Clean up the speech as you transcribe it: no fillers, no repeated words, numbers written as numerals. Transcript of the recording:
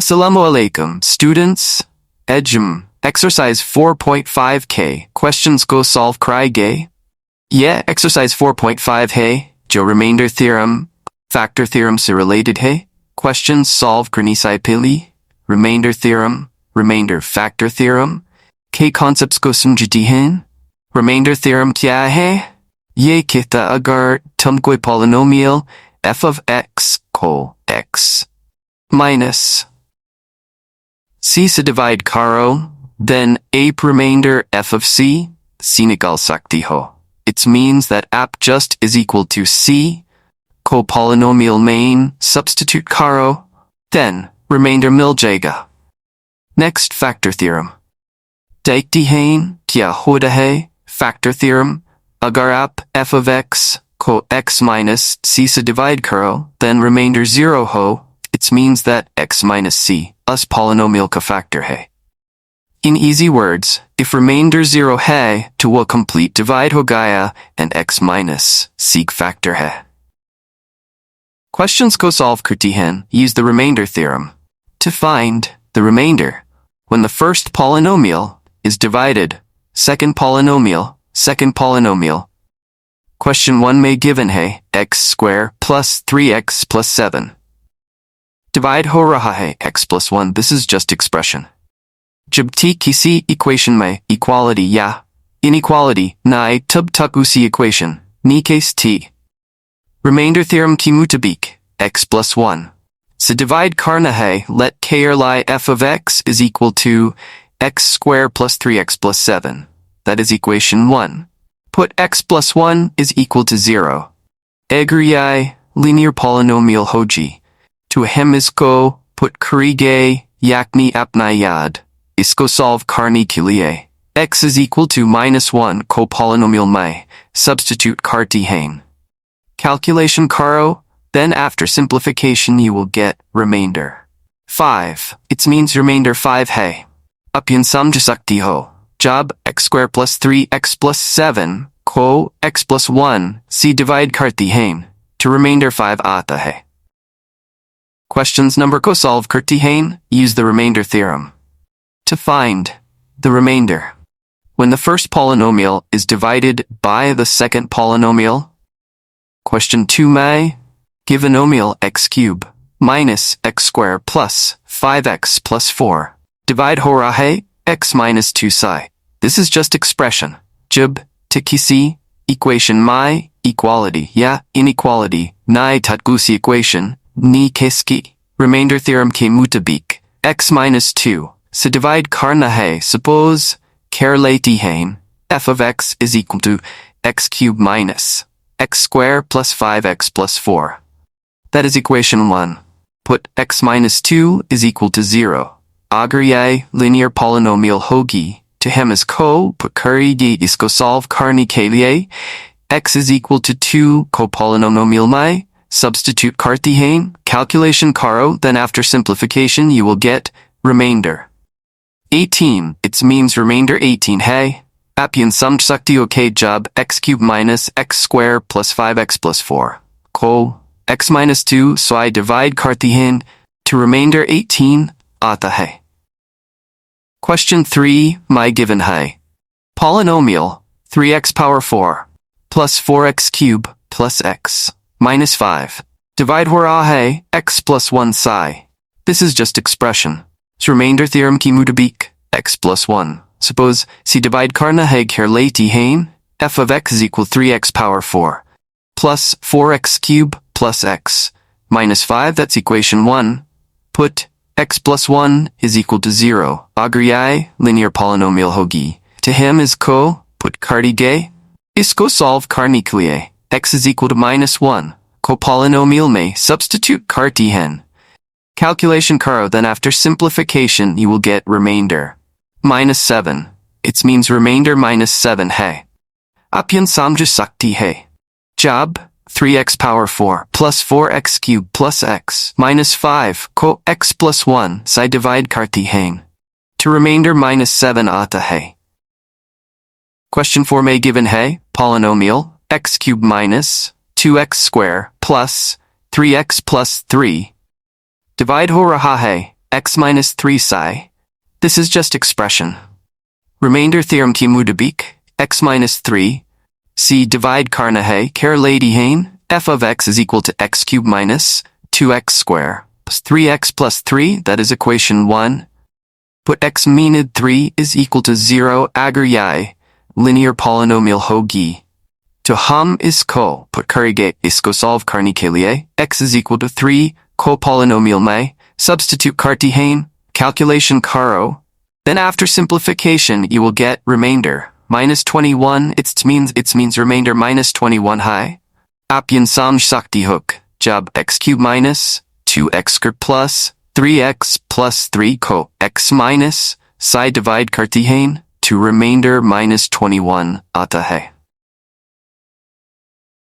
Assalamu alaikum, students. Exercise 4.5k. Questions go solve cry gay. Yeah, exercise 4.5 hey. Jo remainder theorem. Factor theorem se related hey. Questions solve kranisai pili. Remainder theorem. Remainder factor theorem. K concepts ko sumjiti hin. Remainder theorem kya hai? Ye kita agar tum koi polynomial f of x ko x minus c se divide karo, then ape remainder f of c, c nikal sakti ho. It means that ap just is equal to c, ko polynomial main, substitute karo, then remainder mil jayega. Next, factor theorem. Daikti hain, kya hoda hai, factor theorem, agar ap f of x, ko x minus c se divide karo, then remainder 0 ho, it means that x minus c, us polynomial ka factor hai. In easy words, if remainder 0 hai, to a complete divide ho gaya, and x minus c factor hai. Questions ko solve karti hain, use the remainder theorem. To find the remainder, when the first polynomial is divided, second polynomial. Question 1 may given hai, x square plus 3x plus 7. Divide ho raha hai, x plus 1, this is just expression. Jab t kisi equation mein, equality ya, inequality, nai tub tak usi equation, ni case t. Remainder theorem ki mutabik, x plus 1. So divide karna hai, let k lie f of x is equal to x square plus 3x plus 7. That is equation 1. Put x plus 1 is equal to 0. Agriyai, linear polynomial hoji. To hem isko, put kurige, yakni apnayad. Isko solve karni kilie. X is equal to minus 1 ko polynomial mai. Substitute karti hain. Calculation karo, then after simplification you will get remainder 5. It means remainder 5 hai. Upyan samjasakti ho. Job x square plus 3x plus 7, ko x plus 1, c divide karti hain. To remainder 5 aata hai. Questions number ko solve karti hain, use the remainder theorem. To find the remainder. When the first polynomial is divided by the second polynomial. Question 2 may give a nomial x cube minus x square plus 5x plus 4. Divide horahe x minus 2 psi. This is just expression. Jub, tikisi, equation mai, equality, ya, inequality, nai tatgusi equation, ni keski. Remainder theorem ke mutabik, x minus 2. So divide karna hai, suppose, kerleti hain, f of x is equal to x cube minus x square plus 5x plus 4. That is equation 1. Put x minus 2 is equal to 0. Agriyai, linear polynomial hogi, to hem is ko, put kurigi isko solve karni kalie, x is equal to 2 ko polynomial mai, substitute karti hain, calculation karo, then after simplification you will get remainder 18. It means remainder 18 hai. Apyan samsakti okay job x cube minus x square plus 5x plus 4. Ko x minus 2, so I divide karti hain to remainder 18 aata hai. Question 3, my given hai. Polynomial 3x power 4 plus 4x cube plus x minus 5. Divide hora hai x plus 1 psi. This is just expression. So remainder theorem ki mutabik, x plus 1. Suppose si divide karna hai kerleti hain, f of x is equal 3x power 4 plus 4x cube plus x minus 5, that's equation 1. Put x plus 1 is equal to 0. Agriyai, linear polynomial hogi. To him is ko, put karti gay. Isko solve karni klie. X is equal to minus 1. Ko polynomial may substitute karti hen. Calculation karo, then after simplification you will get remainder minus 7. It means remainder minus 7 hai. Apyan samjasakti hai. Job 3x power 4 plus 4x cube plus x minus 5 ko x plus 1 psi divide karti hain. To remainder minus 7 aata hai. Question 4 may given hai, polynomial x cube minus 2x square plus 3x plus 3. Divide ho raha hai, x minus 3 psi. This is just expression. Remainder theorem ki mudabik, x minus 3. C divide karna hai, kar lady hain, f of x is equal to x cubed minus 2x square plus 3x plus 3, that is equation 1. Put x minus 3 is equal to 0 agar yai, linear polynomial hogi. To hum is ko, put karige isko solve karni ke liye, x is equal to 3, ko polynomial mai, substitute karti hain, calculation karo. Then after simplification you will get remainder, minus 21, it means remainder minus 21 hai. Apyan samj sakti hook, jab x cubed minus 2x squared plus 3x plus 3 ko x minus psi divide karti hain to remainder minus 21 ata hai.